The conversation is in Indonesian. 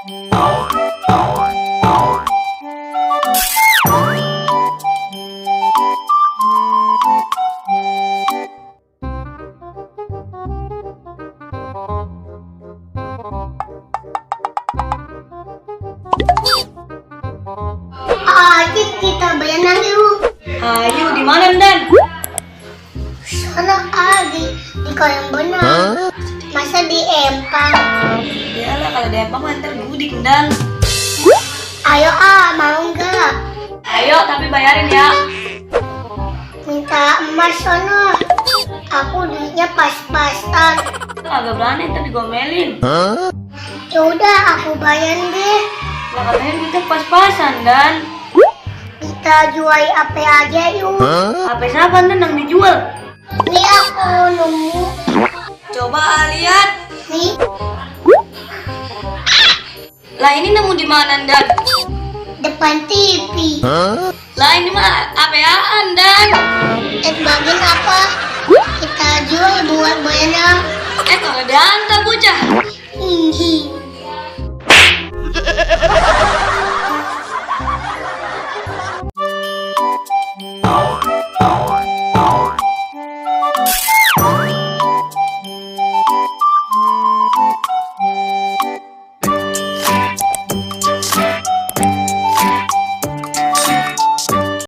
Ayo kita berenang yuk. Ayo, di mana Dan? Sana di kolam benang. Masa di empang? Iyalah kalau di empang ntar gudik Dan. Ayo mau nggak? Ayo, tapi bayarin ya. Minta emas sono. Aku duitnya pas-pasan. Agak berani tapi gomelin. Ya udah aku bayarin deh. Lah katanya kita pas-pasan Dan. Kita jual apa aja yuk. HP siapa Dan yang dijual? Nih aku nemu. Coba lihat. Nih Lah ini nemu di mana Dan? depan TV. Lah ini mah HP-an Dan. Bagian apa? Kita jual buat berenang. Kalau Dan tak bocah. Hihi.